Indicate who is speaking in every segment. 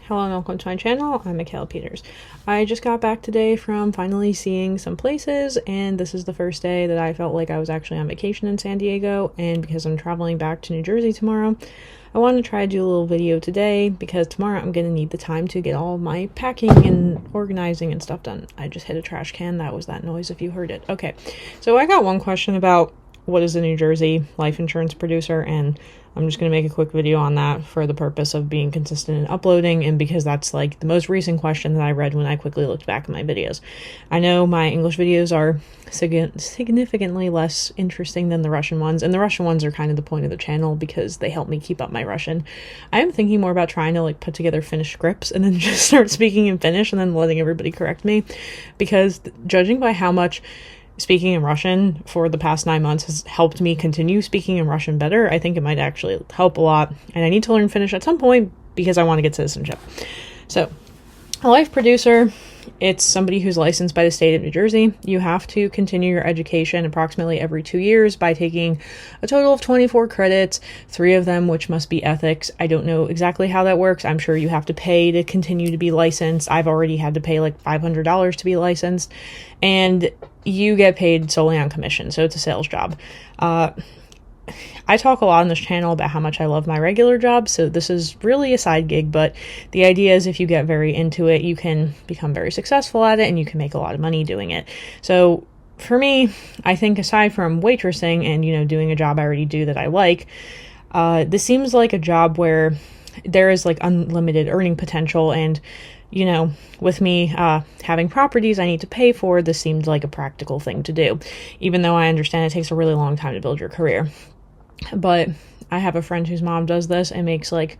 Speaker 1: Hello and welcome to my channel. I'm Michaela Peters. I just got back today from finally seeing some places, and this is the first day that I felt like I was actually on vacation in San Diego, and because I'm traveling back to New Jersey tomorrow, I wanted to try to do a little video today because tomorrow I'm going to need the time to get all my packing and organizing and stuff done. I just hit a trash can. That was that noise if you heard it. Okay, so I got one question about what is a New Jersey life insurance producer, and I'm just going to make a quick video on that for the purpose of being consistent in uploading, and because that's like the most recent question that I read when I quickly looked back at my videos. I know my English videos are significantly less interesting than the Russian ones, and the Russian ones are kind of the point of the channel because they help me keep up my Russian. I am thinking more about trying to like put together Finnish scripts and then just start speaking in Finnish and then letting everybody correct me, because judging by how much speaking in Russian for the past 9 months has helped me continue speaking in Russian better, I think it might actually help a lot. And I need to learn Finnish at some point because I want to get citizenship. So, a life producer, it's somebody who's licensed by the state of New Jersey. You have to continue your education approximately every 2 years by taking a total of 24 credits, 3 of them which must be ethics. I don't know exactly how that works. I'm sure you have to pay to continue to be licensed. I've already had to pay like $500 to be licensed, and you get paid solely on commission, so it's a sales job. I talk a lot on this channel about how much I love my regular job, so this is really a side gig, but the idea is if you get very into it, you can become very successful at it and you can make a lot of money doing it. So for me, I think aside from waitressing and, doing a job I already do that I like, this seems like a job where there is like unlimited earning potential, and with me having properties I need to pay for, this seemed like a practical thing to do, even though I understand it takes a really long time to build your career. But I have a friend whose mom does this and makes like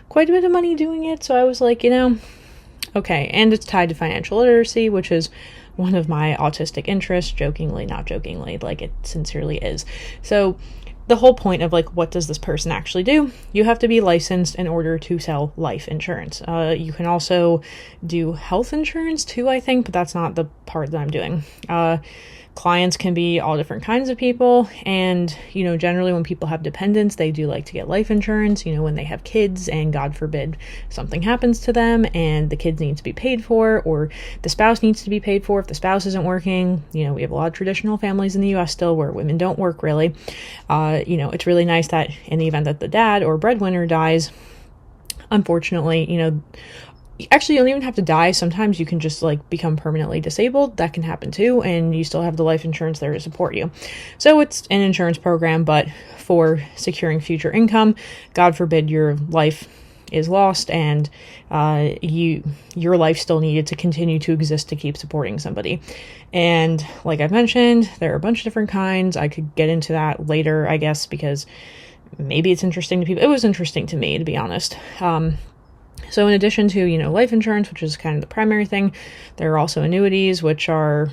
Speaker 1: quite a bit of money doing it, so I was like, okay. And it's tied to financial literacy, which is one of my autistic interests, jokingly, not jokingly, like it sincerely is. So the whole point of like, what does this person actually do? You have to be licensed in order to sell life insurance. You can also do health insurance too, I think, but that's not the part that I'm doing. Clients can be all different kinds of people, and generally when people have dependents, they do like to get life insurance, when they have kids and God forbid something happens to them and the kids need to be paid for, or the spouse needs to be paid for if the spouse isn't working. We have a lot of traditional families in the US still where women don't work really. It's really nice that in the event that the dad or breadwinner dies, unfortunately, actually, you don't even have to die. Sometimes you can just like become permanently disabled. That can happen too, and you still have the life insurance there to support you. So it's an insurance program, but for securing future income. God forbid your life is lost and your life still needed to continue to exist to keep supporting somebody. And like I've mentioned, there are a bunch of different kinds. I could get into that later, I guess, because maybe it's interesting to people. It was interesting to me, to be honest. So in addition to, life insurance, which is kind of the primary thing, there are also annuities, which are,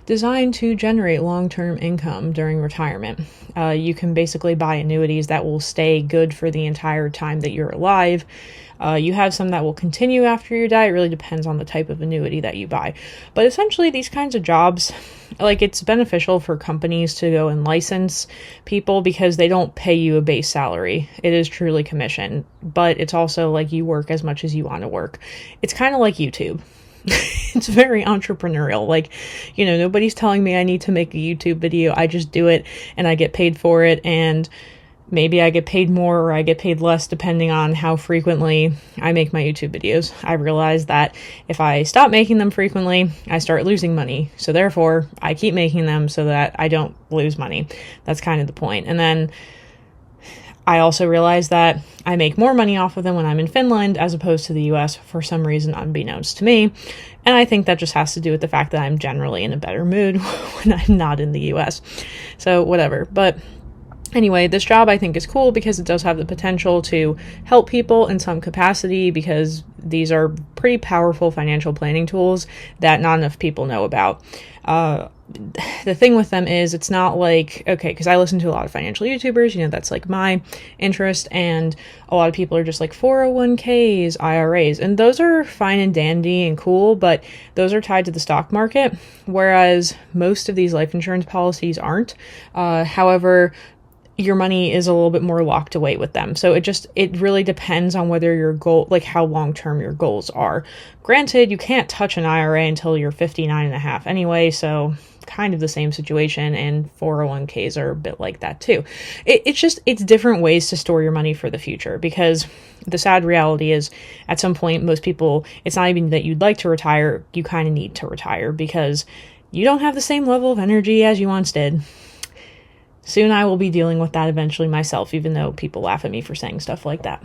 Speaker 1: designed to generate long-term income during retirement. You can basically buy annuities that will stay good for the entire time that you're alive. You have some that will continue after you die. It really depends on the type of annuity that you buy. But essentially, these kinds of jobs, like, it's beneficial for companies to go and license people because they don't pay you a base salary. It is truly commission, but it's also like you work as much as you want to work. It's kind of like YouTube. It's very entrepreneurial. Like, nobody's telling me I need to make a YouTube video. I just do it and I get paid for it, and maybe I get paid more or I get paid less depending on how frequently I make my YouTube videos. I realize that if I stop making them frequently, I start losing money. So therefore, I keep making them so that I don't lose money. That's kind of the point. And then I also realize that I make more money off of them when I'm in Finland as opposed to the US for some reason unbeknownst to me. And I think that just has to do with the fact that I'm generally in a better mood when I'm not in the US. So whatever. But anyway, this job I think is cool because it does have the potential to help people in some capacity, because these are pretty powerful financial planning tools that not enough people know about. The thing with them is it's not like, okay, because I listen to a lot of financial YouTubers, that's like my interest, and a lot of people are just like 401ks, IRAs, and those are fine and dandy and cool, but those are tied to the stock market, whereas most of these life insurance policies aren't. However, your money is a little bit more locked away with them. So it really depends on whether your goal, like how long-term your goals are. Granted, you can't touch an IRA until you're 59 and a half anyway, so kind of the same situation, and 401ks are a bit like that too. It's different ways to store your money for the future, because the sad reality is at some point, most people, it's not even that you'd like to retire, you kind of need to retire because you don't have the same level of energy as you once did. Soon I will be dealing with that eventually myself, even though people laugh at me for saying stuff like that.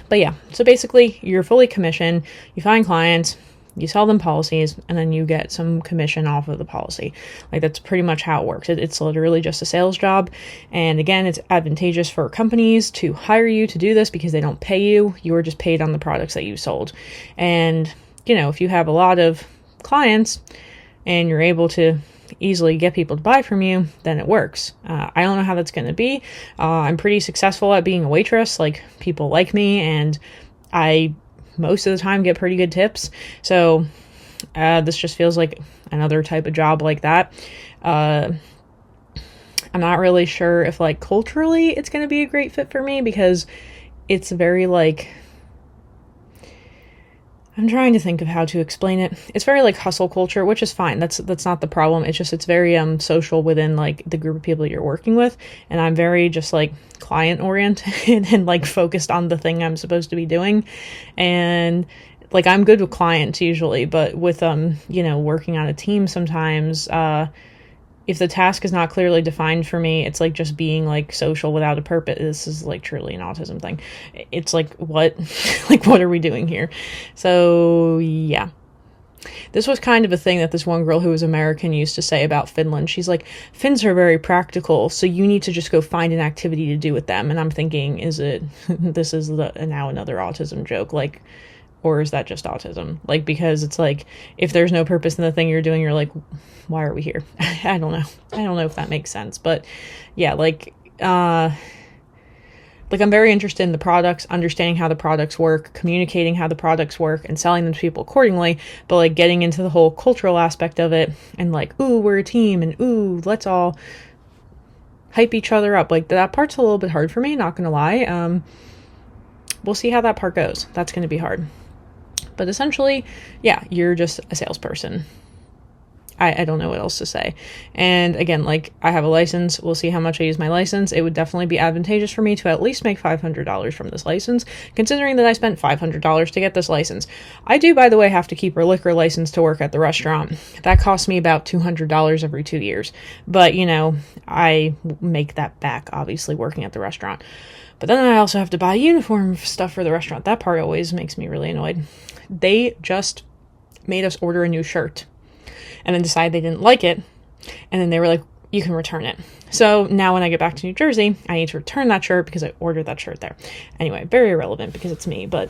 Speaker 1: But yeah, so basically you're fully commissioned, you find clients, you sell them policies, and then you get some commission off of the policy. Like, that's pretty much how it works. It's literally just a sales job. And again, it's advantageous for companies to hire you to do this because they don't pay you. You are just paid on the products that you sold. And, if you have a lot of clients and you're able to easily get people to buy from you, then it works. I don't know how that's going to be. I'm pretty successful at being a waitress. Like, people like me, and I most of the time get pretty good tips. So this just feels like another type of job like that. I'm not really sure if like culturally it's going to be a great fit for me, because it's very like, I'm trying to think of how to explain it. It's very like hustle culture, which is fine. That's not the problem. It's very social within like the group of people you're working with. And I'm very just like client oriented and like focused on the thing I'm supposed to be doing. And like, I'm good with clients usually, but with working on a team sometimes, if the task is not clearly defined for me, it's like just being like social without a purpose. This is like truly an autism thing. It's like, what, like, what are we doing here? So yeah, this was kind of a thing that this one girl who was American used to say about Finland. She's like, Finns are very practical, so you need to just go find an activity to do with them. And I'm thinking, this is now another autism joke, like, or is that just autism? Like, because it's like, if there's no purpose in the thing you're doing, you're like, why are we here? I don't know. I don't know if that makes sense. But yeah, like I'm very interested in the products, understanding how the products work, communicating how the products work, and selling them to people accordingly. But like getting into the whole cultural aspect of it, and like, ooh, we're a team, and ooh, let's all hype each other up. Like, that part's a little bit hard for me, not gonna lie. We'll see how that part goes. That's gonna be hard. But essentially, yeah, you're just a salesperson. I don't know what else to say. And again, like, I have a license. We'll see how much I use my license. It would definitely be advantageous for me to at least make $500 from this license, considering that I spent $500 to get this license. I do, by the way, have to keep a liquor license to work at the restaurant. That costs me about $200 every 2 years. But, I make that back, obviously, working at the restaurant. But then I also have to buy uniform stuff for the restaurant. That part always makes me really annoyed. They just made us order a new shirt and then decided they didn't like it. And then they were like, you can return it. So now when I get back to New Jersey, I need to return that shirt because I ordered that shirt there. Anyway, very irrelevant because it's me. But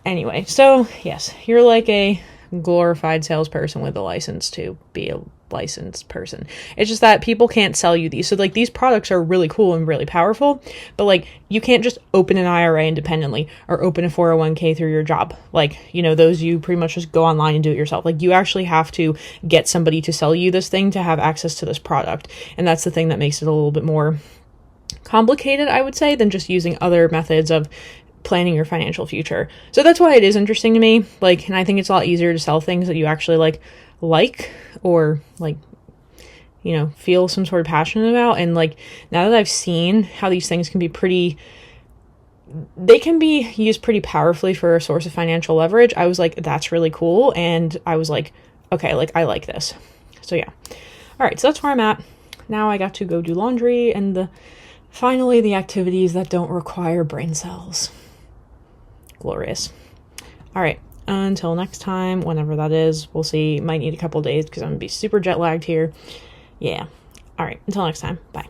Speaker 1: anyway, so yes, you're like a glorified salesperson with a license to be a licensed person. It's just that people can't sell you these. So like, these products are really cool and really powerful, but like, you can't just open an IRA independently or open a 401k through your job. Like, those you pretty much just go online and do it yourself. Like, you actually have to get somebody to sell you this thing to have access to this product. And that's the thing that makes it a little bit more complicated, I would say, than just using other methods of planning your financial future. So that's why it is interesting to me. Like, and I think it's a lot easier to sell things that you actually like or feel some sort of passion about. And like, now that I've seen how these things can be they can be used pretty powerfully for a source of financial leverage, I was like, that's really cool. And I was like, okay, like, I like this. So yeah. All right. So that's where I'm at. Now I got to go do laundry and finally the activities that don't require brain cells. Glorious. All right. Until next time, whenever that is, we'll see. Might need a couple days because I'm going to be super jet lagged here. Yeah. All right. Until next time. Bye.